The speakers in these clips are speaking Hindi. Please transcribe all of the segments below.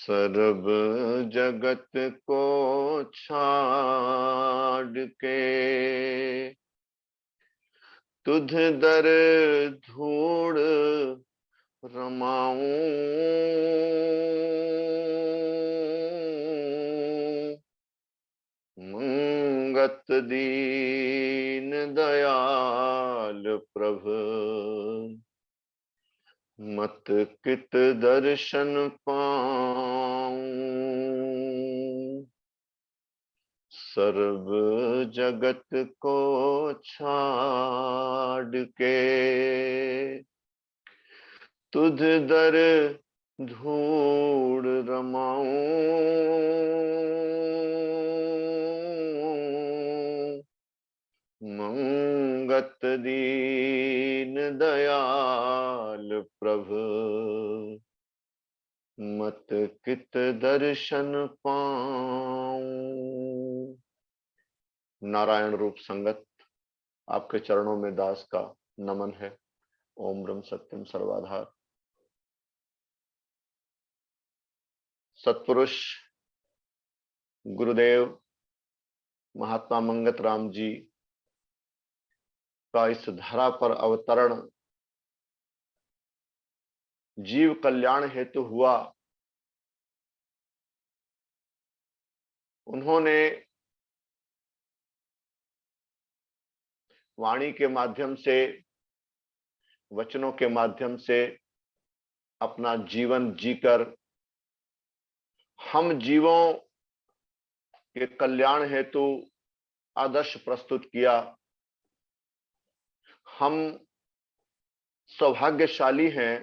सर्व जगत को छाड़ के तुझ दर धूड़ रमाऊं, मंगत दीन दयाल प्रभु, मत कित दर्शन पाऊं। सर्व जगत को छाड़ के तुझ दर धूड़ रमाऊं, मंगत दीन दयाल प्रभु, मत कित दर्शन पाऊं। नारायण रूप संगत, आपके चरणों में दास का नमन है। ओम ब्रह्म सत्यम सर्वाधार। सत्पुरुष गुरुदेव महात्मा मंगत राम जी का इस धरा पर अवतरण जीव कल्याण हेतु हुआ। उन्होंने वाणी के माध्यम से, वचनों के माध्यम से अपना जीवन जीकर हम जीवों के कल्याण हेतु आदर्श प्रस्तुत किया। हम सौभाग्यशाली हैं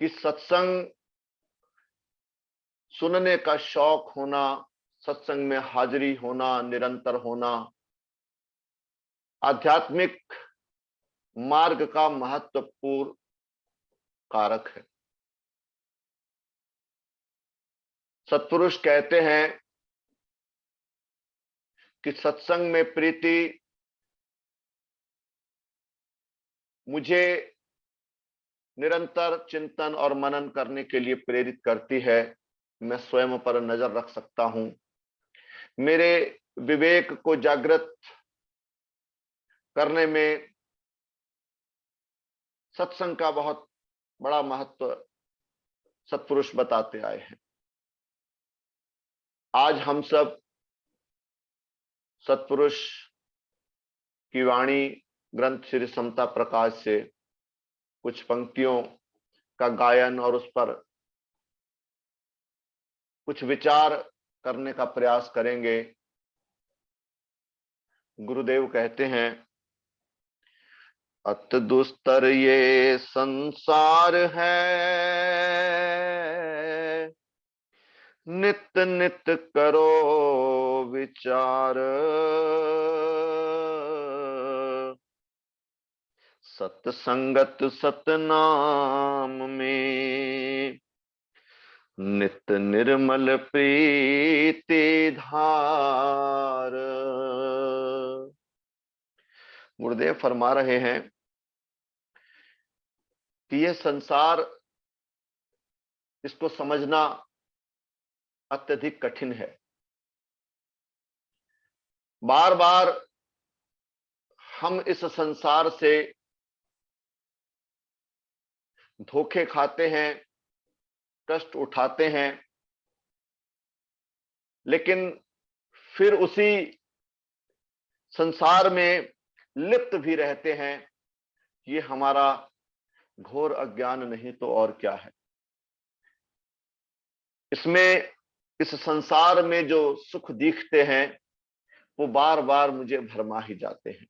कि सत्संग सुनने का शौक होना, सत्संग में हाजिरी होना, निरंतर होना आध्यात्मिक मार्ग का महत्वपूर्ण कारक है। सत्पुरुष कहते हैं कि सत्संग में प्रीति मुझे निरंतर चिंतन और मनन करने के लिए प्रेरित करती है। मैं स्वयं पर नजर रख सकता हूं, मेरे विवेक को जागृत करने में सत्संग का बहुत बड़ा महत्व सत्पुरुष बताते आए हैं। आज हम सब सत्पुरुष की वाणी ग्रंथ श्री समता प्रकाश से कुछ पंक्तियों का गायन और उस पर कुछ विचार करने का प्रयास करेंगे। गुरुदेव कहते हैं, अत दुस्तर ये संसार है, नित नित करो विचार, सत्संगत सतनाम में नित निर्मल प्रीति धार। गुरुदेव फरमा रहे हैं कि यह संसार, इसको समझना अत्यधिक कठिन है। बार बार हम इस संसार से धोखे खाते हैं, कष्ट उठाते हैं, लेकिन फिर उसी संसार में लिप्त भी रहते हैं। ये हमारा घोर अज्ञान नहीं तो और क्या है। इसमें, इस संसार में जो सुख दिखते हैं वो बार बार मुझे भरमा ही जाते हैं।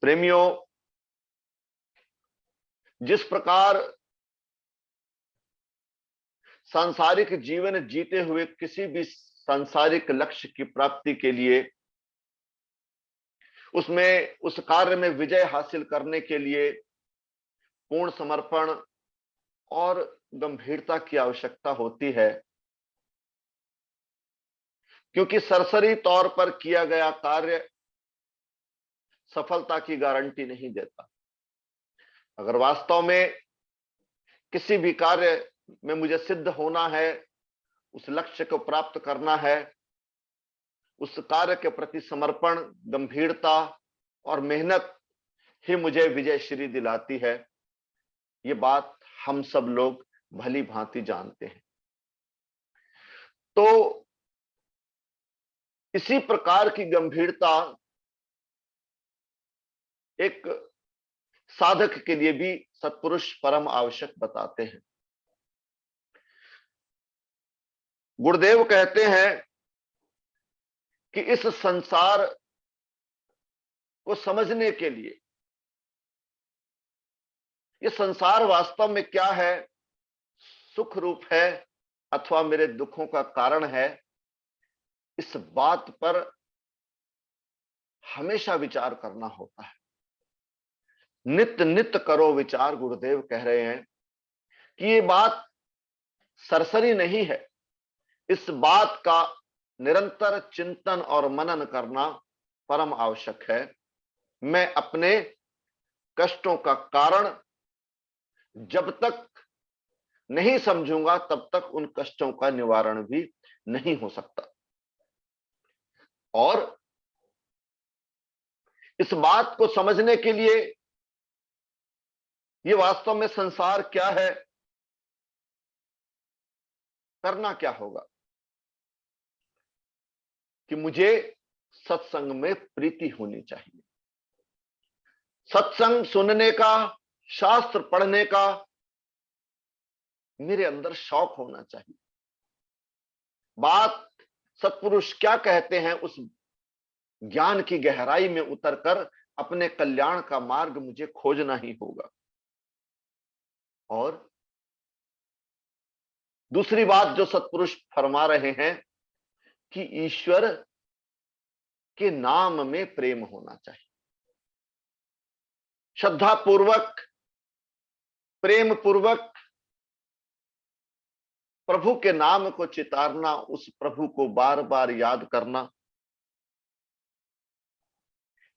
प्रेमियों, जिस प्रकार सांसारिक जीवन जीते हुए किसी भी सांसारिक लक्ष्य की प्राप्ति के लिए, उसमें उस कार्य में विजय हासिल करने के लिए पूर्ण समर्पण और गंभीरता की आवश्यकता होती है, क्योंकि सरसरी तौर पर किया गया कार्य सफलता की गारंटी नहीं देता। अगर वास्तव में किसी भी कार्य में मुझे सिद्ध होना है, उस लक्ष्य को प्राप्त करना है, उस कार्य के प्रति समर्पण, गंभीरता और मेहनत ही मुझे विजयश्री दिलाती है। ये बात हम सब लोग भली भांति जानते हैं। तो इसी प्रकार की गंभीरता एक साधक के लिए भी सत्पुरुष परम आवश्यक बताते हैं। गुरुदेव कहते हैं कि इस संसार को समझने के लिए, ये संसार वास्तव में क्या है, सुख रूप है अथवा मेरे दुखों का कारण है, इस बात पर हमेशा विचार करना होता है। नित्य नित्य करो विचार, गुरुदेव कह रहे हैं कि ये बात सरसरी नहीं है। इस बात का निरंतर चिंतन और मनन करना परम आवश्यक है। मैं अपने कष्टों का कारण जब तक नहीं समझूंगा तब तक उन कष्टों का निवारण भी नहीं हो सकता। और इस बात को समझने के लिए ये वास्तव में संसार क्या है, करना क्या होगा कि मुझे सत्संग में प्रीति होनी चाहिए। सत्संग सुनने का, शास्त्र पढ़ने का मेरे अंदर शौक होना चाहिए। बात सत्पुरुष क्या कहते हैं, उस ज्ञान की गहराई में उतरकर अपने कल्याण का मार्ग मुझे खोजना ही होगा। और दूसरी बात जो सत्पुरुष फरमा रहे हैं कि ईश्वर के नाम में प्रेम होना चाहिए। श्रद्धा पूर्वक, प्रेम पूर्वक प्रभु के नाम को चितारना, उस प्रभु को बार बार याद करना,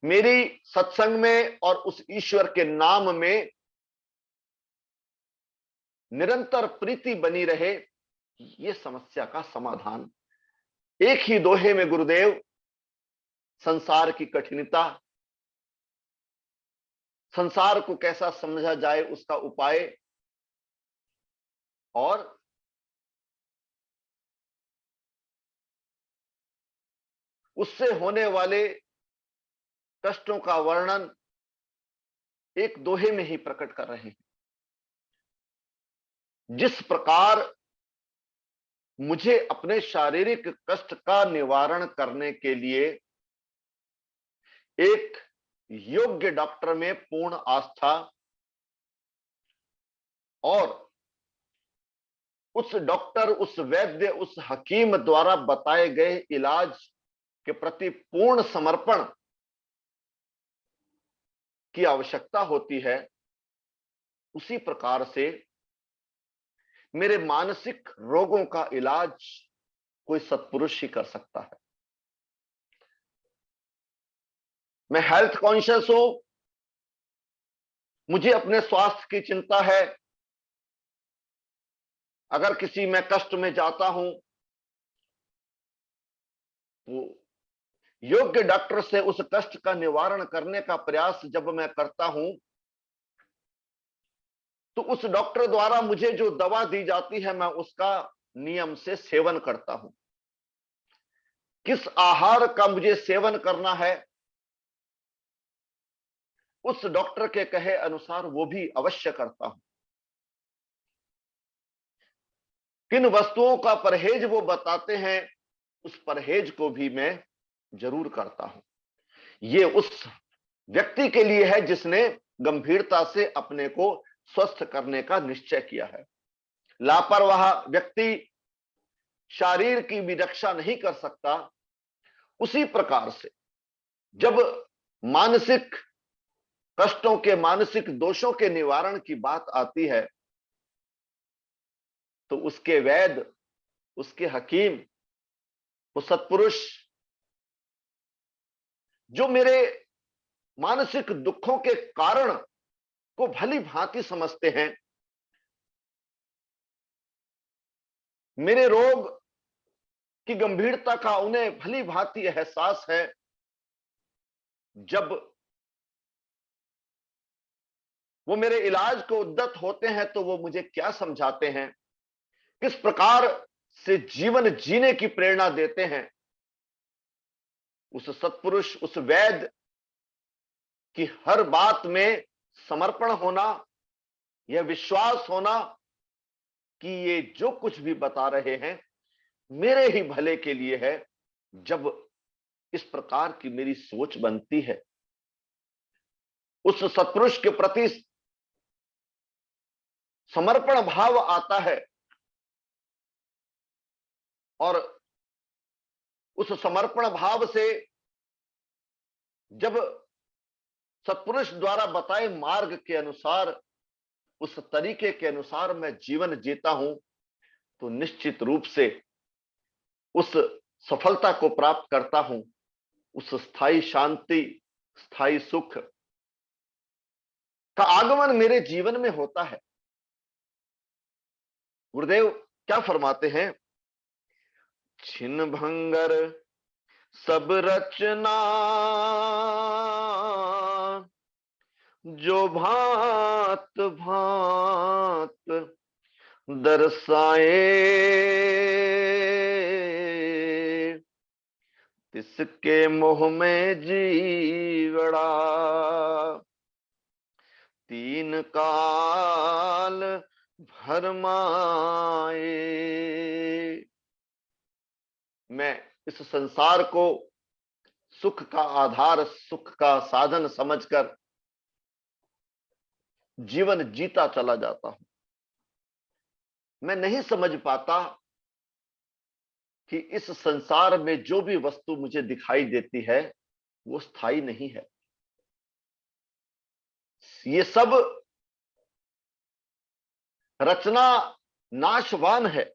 मेरी सत्संग में और उस ईश्वर के नाम में निरंतर प्रीति बनी रहे, ये समस्या का समाधान। एक ही दोहे में गुरुदेव संसार की कठिनता, संसार को कैसा समझा जाए उसका उपाय, और उससे होने वाले कष्टों का वर्णन एक दोहे में ही प्रकट कर रहे हैं। जिस प्रकार मुझे अपने शारीरिक कष्ट का निवारण करने के लिए एक योग्य डॉक्टर में पूर्ण आस्था और उस डॉक्टर, उस वैद्य, उस हकीम द्वारा बताए गए इलाज के प्रति पूर्ण समर्पण की आवश्यकता होती है, उसी प्रकार से मेरे मानसिक रोगों का इलाज कोई सत्पुरुष ही कर सकता है। मैं हेल्थ कॉन्शियस हूं, मुझे अपने स्वास्थ्य की चिंता है। अगर किसी मैं कष्ट में जाता हूं तो योग्य डॉक्टर से उस कष्ट का निवारण करने का प्रयास जब मैं करता हूं तो उस डॉक्टर द्वारा मुझे जो दवा दी जाती है मैं उसका नियम से सेवन करता हूं। किस आहार का मुझे सेवन करना है उस डॉक्टर के कहे अनुसार वो भी अवश्य करता हूं। किन वस्तुओं का परहेज वो बताते हैं उस परहेज को भी मैं जरूर करता हूं। ये उस व्यक्ति के लिए है जिसने गंभीरता से अपने को स्वस्थ करने का निश्चय किया है। लापरवाह व्यक्ति शरीर की भी रक्षा नहीं कर सकता। उसी प्रकार से जब मानसिक कष्टों के, मानसिक दोषों के निवारण की बात आती है तो उसके वैद्य, उसके हकीम, वो सत्पुरुष जो मेरे मानसिक दुखों के कारण को भली भांति समझते हैं। मेरे रोग की गंभीरता का उन्हें भली भांति एहसास है। जब वो मेरे इलाज को उद्यत होते हैं तो वो मुझे क्या समझाते हैं, किस प्रकार से जीवन जीने की प्रेरणा देते हैं। उस सत्पुरुष, उस वैद्य की हर बात में समर्पण होना, यह विश्वास होना कि ये जो कुछ भी बता रहे हैं मेरे ही भले के लिए है। जब इस प्रकार की मेरी सोच बनती है, उस सत्पुरुष के प्रति समर्पण भाव आता है और उस समर्पण भाव से जब सत्पुरुष द्वारा बताए मार्ग के अनुसार, उस तरीके के अनुसार मैं जीवन जीता हूं, तो निश्चित रूप से उस सफलता को प्राप्त करता हूं। उस स्थायी शांति, स्थायी सुख का आगमन मेरे जीवन में होता है। गुरुदेव क्या फरमाते हैं, छिन भंगर सब रचना जो भांत भांत दर्शाए, तिसके मोह में जीवड़ा तीन काल भरमाए। मैं इस संसार को सुख का आधार, सुख का साधन समझकर जीवन जीता चला जाता हूं। मैं नहीं समझ पाता कि इस संसार में जो भी वस्तु मुझे दिखाई देती है वो स्थायी नहीं है। ये सब रचना नाशवान है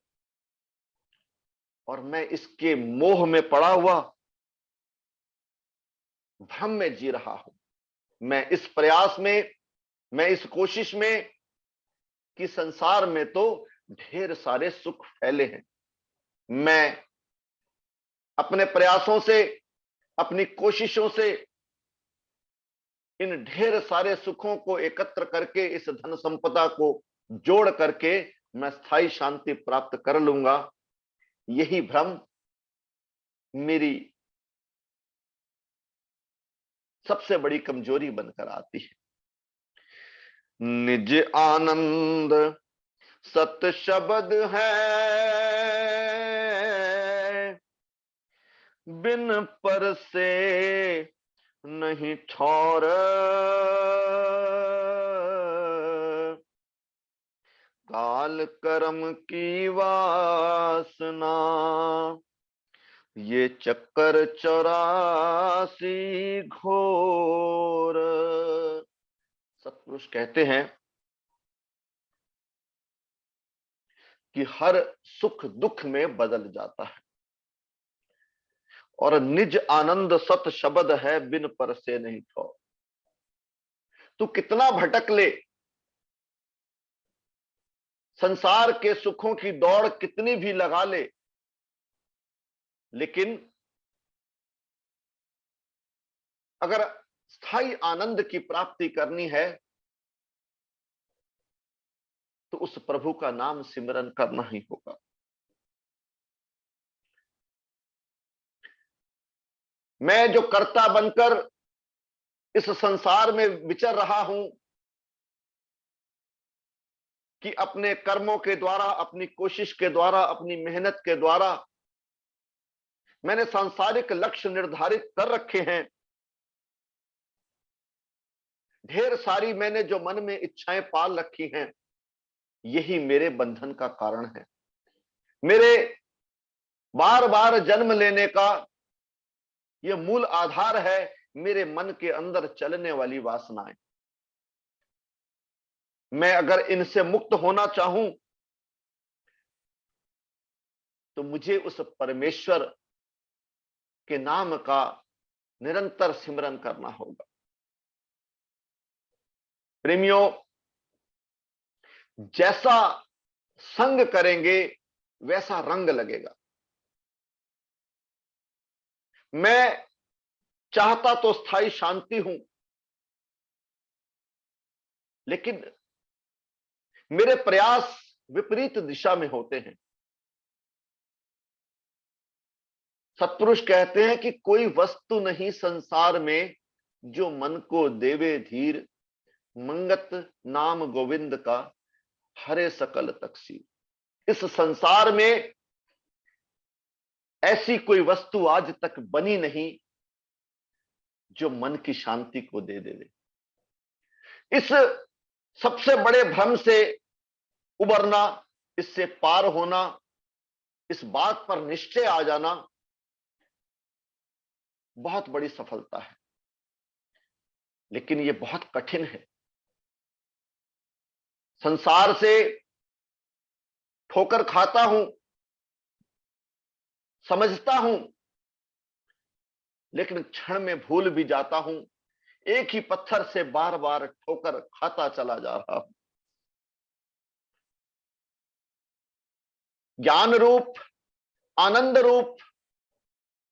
और मैं इसके मोह में पड़ा हुआ भ्रम में जी रहा हूं। मैं इस प्रयास में, मैं इस कोशिश में कि संसार में तो ढेर सारे सुख फैले हैं। मैं अपने प्रयासों से, अपनी कोशिशों से इन ढेर सारे सुखों को एकत्र करके, इस धन संपदा को जोड़ करके मैं स्थायी शांति प्राप्त कर लूंगा। यही भ्रम मेरी सबसे बड़ी कमजोरी बनकर आती है। निज आनंद सत शब्द है, बिन पर से नहीं ठौर, काल कर्म की वासना ये चक्कर 84 घोर। सत्पुरुष कहते हैं कि हर सुख दुख में बदल जाता है और निज आनंद सत शब्द है, बिन पर से नहीं ठौर। तू कितना भटक ले, संसार के सुखों की दौड़ कितनी भी लगा ले, लेकिन अगर स्थायी आनंद की प्राप्ति करनी है तो उस प्रभु का नाम सिमरन करना ही होगा। मैं जो कर्ता बनकर इस संसार में विचर रहा हूं कि अपने कर्मों के द्वारा, अपनी कोशिश के द्वारा, अपनी मेहनत के द्वारा मैंने सांसारिक लक्ष्य निर्धारित कर रखे हैं। ढेर सारी मैंने जो मन में इच्छाएं पाल रखी हैं, यही मेरे बंधन का कारण है। मेरे बार बार जन्म लेने का यह मूल आधार है मेरे मन के अंदर चलने वाली वासनाएं। मैं अगर इनसे मुक्त होना चाहूं तो मुझे उस परमेश्वर के नाम का निरंतर सिमरन करना होगा। प्रेमियों, जैसा संग करेंगे वैसा रंग लगेगा। मैं चाहता तो स्थायी शांति हूं, लेकिन मेरे प्रयास विपरीत दिशा में होते हैं। सत्पुरुष कहते हैं कि कोई वस्तु नहीं संसार में जो मन को देवे धीर, मंगत नाम गोविंद का हरे सकल तकसीर। इस संसार में ऐसी कोई वस्तु आज तक बनी नहीं जो मन की शांति को दे दे। इस सबसे बड़े भ्रम से उबरना, इससे पार होना, इस बात पर निश्चय आ जाना बहुत बड़ी सफलता है, लेकिन यह बहुत कठिन है। संसार से ठोकर खाता हूं, समझता हूं, लेकिन क्षण में भूल भी जाता हूं। एक ही पत्थर से बार बार ठोकर खाता चला जा रहा हूं। ज्ञान रूप, आनंद रूप,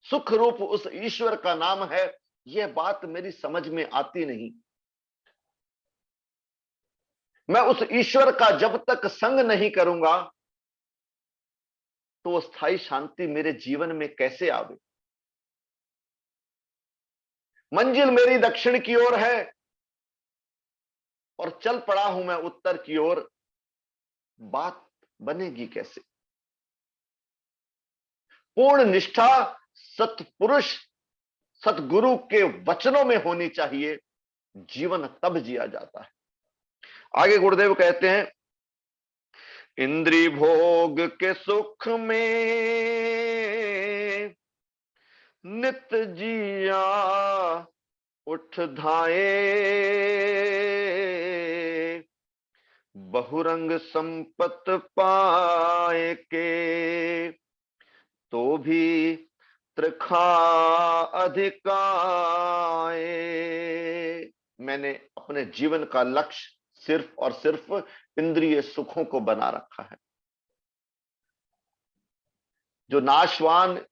सुख रूप उस ईश्वर का नाम है, यह बात मेरी समझ में आती नहीं। मैं उस ईश्वर का जब तक संग नहीं करूंगा तो वो स्थायी शांति मेरे जीवन में कैसे आवे। मंजिल मेरी दक्षिण की ओर है और चल पड़ा हूं मैं उत्तर की ओर, बात बनेगी कैसे। पूर्ण निष्ठा सत्पुरुष सतगुरु के वचनों में होनी चाहिए, जीवन तब जिया जाता है। आगे गुरुदेव कहते हैं, इंद्री भोग के सुख में नित जिया उठ धाए, बहुरंग संपत पाए के तो भी त्रिखा अधिकाए। मैंने अपने जीवन का लक्ष्य सिर्फ और सिर्फ इंद्रिय सुखों को बना रखा है, जो नाशवान,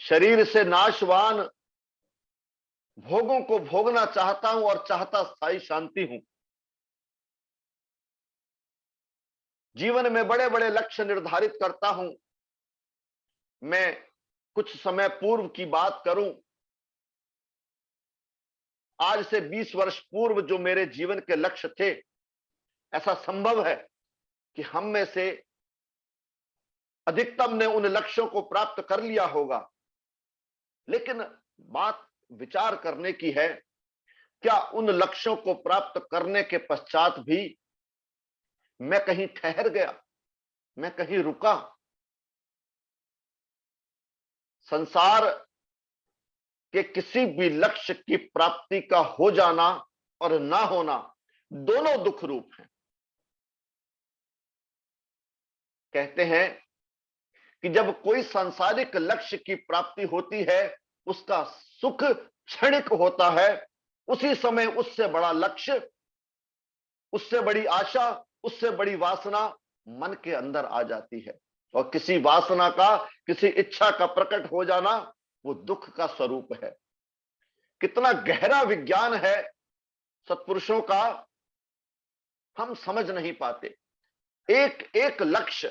शरीर से नाशवान भोगों को भोगना चाहता हूं और चाहता स्थायी शांति हूं। जीवन में बड़े बड़े लक्ष्य निर्धारित करता हूं। मैं कुछ समय पूर्व की बात करूं, आज से 20 वर्ष पूर्व जो मेरे जीवन के लक्ष्य थे, ऐसा संभव है कि हम में से अधिकतम ने उन लक्ष्यों को प्राप्त कर लिया होगा, लेकिन बात विचार करने की है, क्या उन लक्ष्यों को प्राप्त करने के पश्चात भी मैं कहीं ठहर गया, मैं कहीं रुका। संसार के किसी भी लक्ष्य की प्राप्ति का हो जाना और ना होना दोनों दुख रूप हैं। कहते हैं कि जब कोई सांसारिक लक्ष्य की प्राप्ति होती है, उसका सुख क्षणिक होता है। उसी समय उससे बड़ा लक्ष्य, उससे बड़ी आशा, उससे बड़ी वासना मन के अंदर आ जाती है, और किसी वासना का, किसी इच्छा का प्रकट हो जाना वो दुख का स्वरूप है। कितना गहरा विज्ञान है सत्पुरुषों का, हम समझ नहीं पाते। एक एक लक्ष्य,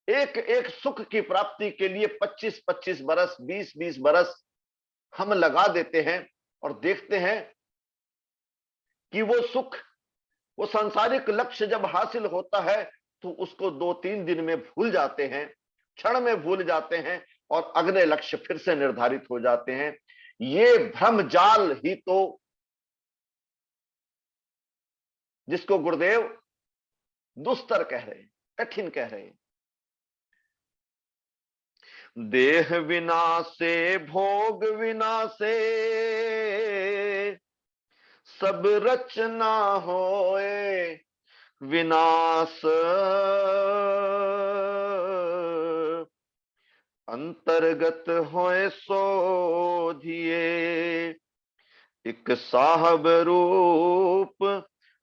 एक एक सुख की प्राप्ति के लिए 25-25 बरस, 20-20 बरस हम लगा देते हैं, और देखते हैं कि वो सुख, वो सांसारिक लक्ष्य जब हासिल होता है तो उसको 2-3 दिन में भूल जाते हैं, क्षण में भूल जाते हैं, और अगले लक्ष्य फिर से निर्धारित हो जाते हैं। ये भ्रम जाल ही तो, जिसको गुरुदेव दुस्तर कह रहे हैं, कठिन कह रहे हैं। देह विनाशे भोग विनाशे, सब रचना होए विनाश, अंतर्गत होए सोधिए एक साहब रूप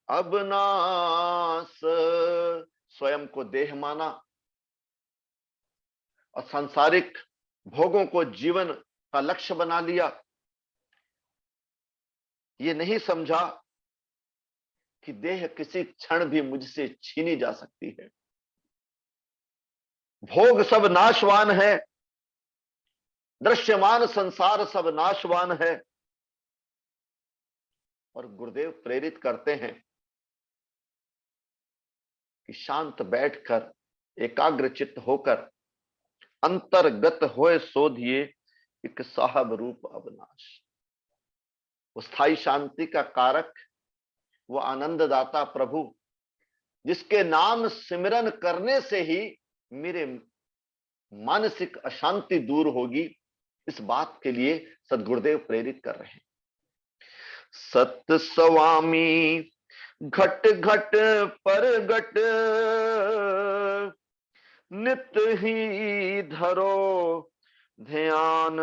अबनास, स्वयं को देह माना और सांसारिक भोगों को जीवन का लक्ष्य बना लिया। ये नहीं समझा कि देह किसी क्षण भी मुझसे छीनी जा सकती है। भोग सब नाशवान है, दृश्यमान संसार सब नाशवान है। और गुरुदेव प्रेरित करते हैं कि शांत बैठकर एकाग्र चित्त होकर अंतर्गत होए सोधिए एक साहब रूप अविनाश। स्थायी शांति का कारक वो आनंददाता प्रभु, जिसके नाम सिमरन करने से ही मेरे मानसिक अशांति दूर होगी, इस बात के लिए सदगुरुदेव प्रेरित कर रहे हैं। सत स्वामी घट घट परगट नित ही धरो ध्यान,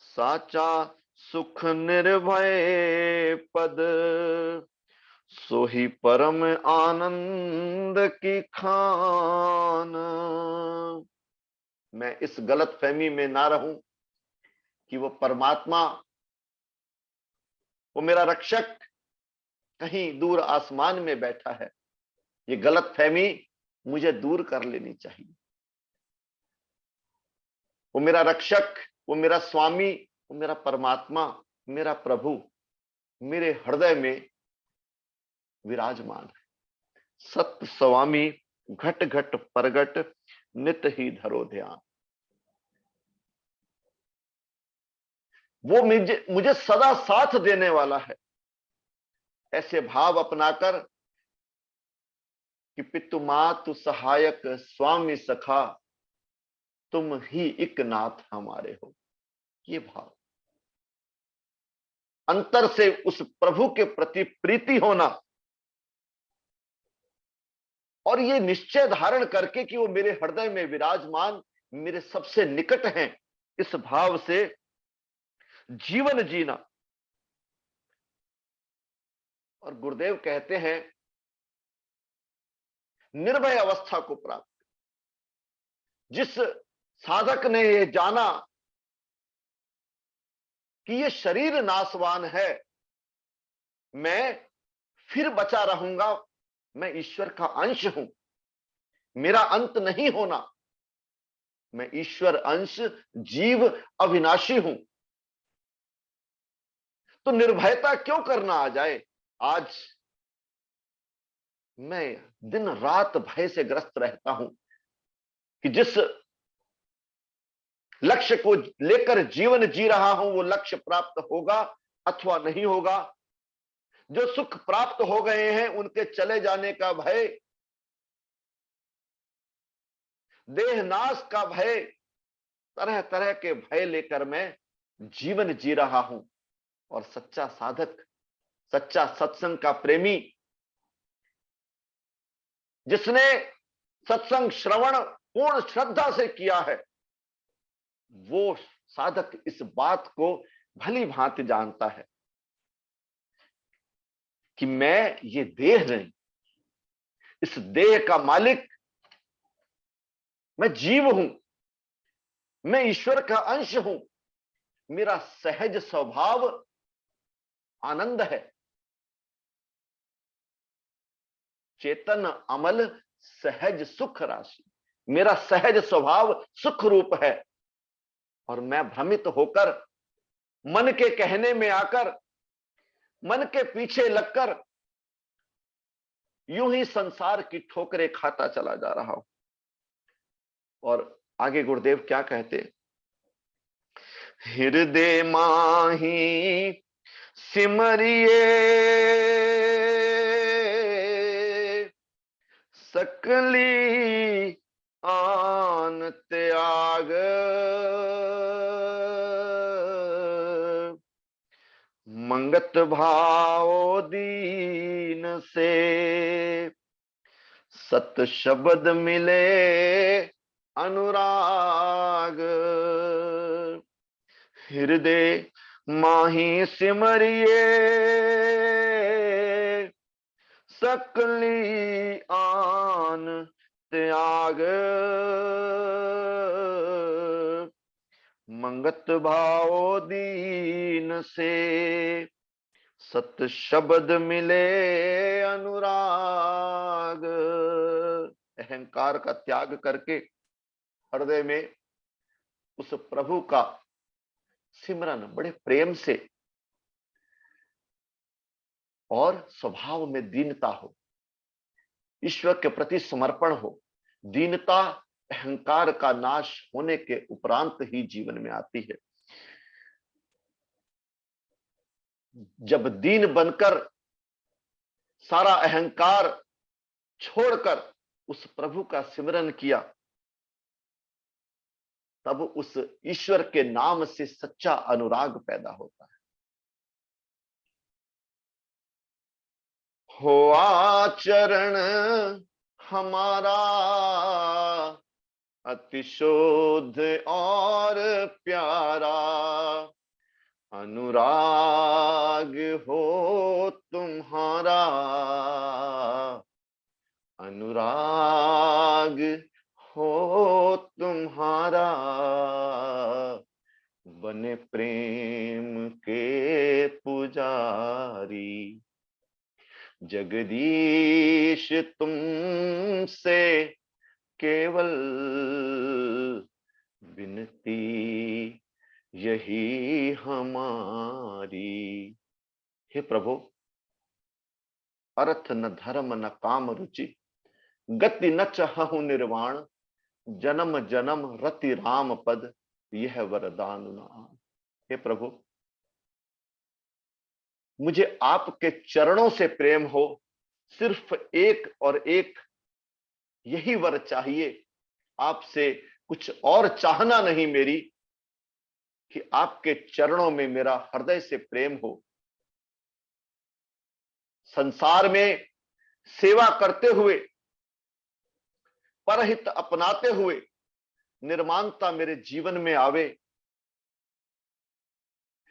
साचा सुख निर्भय पद सोही परम आनंद की खान। मैं इस गलत फहमी में ना रहूं कि वो परमात्मा, वो मेरा रक्षक कहीं दूर आसमान में बैठा है। ये गलत फहमी मुझे दूर कर लेनी चाहिए। वो मेरा रक्षक, वो मेरा स्वामी, वो मेरा परमात्मा, मेरा प्रभु मेरे हृदय में विराजमान है। सत स्वामी घट घट परगट नित ही धरो ध्यान। वो मुझे सदा साथ देने वाला है। ऐसे भाव अपनाकर कि पितु मातु सहायक स्वामी सखा, तुम ही एक नाथ हमारे हो, ये भाव अंतर से उस प्रभु के प्रति प्रीति होना और ये निश्चय धारण करके कि वो मेरे हृदय में विराजमान, मेरे सबसे निकट हैं, इस भाव से जीवन जीना। और गुरुदेव कहते हैं निर्भय अवस्था को प्राप्त। जिस साधक ने ये जाना कि ये शरीर नाशवान है, मैं फिर बचा रहूंगा, मैं ईश्वर का अंश हूं, मेरा अंत नहीं होना, मैं ईश्वर अंश जीव अविनाशी हूं, तो निर्भयता क्यों करना आ जाए। आज मैं दिन रात भय से ग्रस्त रहता हूं कि जिस लक्ष्य को लेकर जीवन जी रहा हूं वो लक्ष्य प्राप्त होगा अथवा नहीं होगा। जो सुख प्राप्त हो गए हैं उनके चले जाने का भय, देहनाश का भय, तरह तरह के भय लेकर मैं जीवन जी रहा हूं। और सच्चा साधक, सच्चा सत्संग का प्रेमी, जिसने सत्संग श्रवण पूर्ण श्रद्धा से किया है, वो साधक इस बात को भली भांति जानता है कि मैं ये देह नहीं, इस देह का मालिक मैं जीव हूं, मैं ईश्वर का अंश हूं, मेरा सहज स्वभाव आनंद है। चेतन अमल सहज सुख राशि, मेरा सहज स्वभाव सुख रूप है। और मैं भ्रमित होकर मन के कहने में आकर, मन के पीछे लगकर यूं ही संसार की ठोकरें खाता चला जा रहा हूं। और आगे गुरुदेव क्या कहते, हृदय माही सिमरिए सकली आन त्याग, मंगत भाव दीन से सत शब्द मिले अनुराग। हृदय माही सिमरिए सकली आन त्याग, मंगत भाव दीन से सत शब्द मिले अनुराग। अहंकार का त्याग करके हृदय में उस प्रभु का सिमरन बड़े प्रेम से और स्वभाव में दीनता हो, ईश्वर के प्रति समर्पण हो। दीनता अहंकार का नाश होने के उपरांत ही जीवन में आती है। जब दीन बनकर सारा अहंकार छोड़कर उस प्रभु का सिमरन किया, तब उस ईश्वर के नाम से सच्चा अनुराग पैदा होता है। हो आचरण हमारा अति शुद्ध और प्यारा, अनुराग हो तुम्हारा, अनुराग हो तुम्हारा, बने प्रेम के पुजारी। जगदीश तुमसे केवल विनती यही हमारी। हे प्रभु, अर्थ न धर्म न काम रुचि, गति न चाहु निर्वाण, जन्म जन्म रति राम पद, यह वरदान नाम। हे प्रभु, मुझे आपके चरणों से प्रेम हो, सिर्फ एक और एक यही वर चाहिए। आपसे कुछ और चाहना नहीं मेरी, कि आपके चरणों में मेरा हृदय से प्रेम हो। संसार में सेवा करते हुए, परहित अपनाते हुए निर्माणता मेरे जीवन में आवे।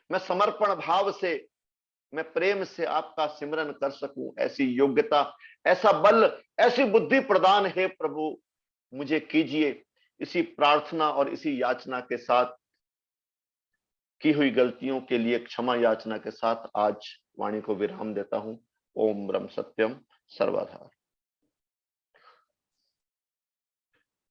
मैं समर्पण भाव से, मैं प्रेम से आपका सिमरन कर सकूं, ऐसी योग्यता, ऐसा बल, ऐसी बुद्धि प्रदान है प्रभु मुझे कीजिए। इसी प्रार्थना और इसी याचना के साथ, की हुई गलतियों के लिए क्षमा याचना के साथ आज वाणी को विराम देता हूं। ओम ब्रह्म सत्यम सर्वधा।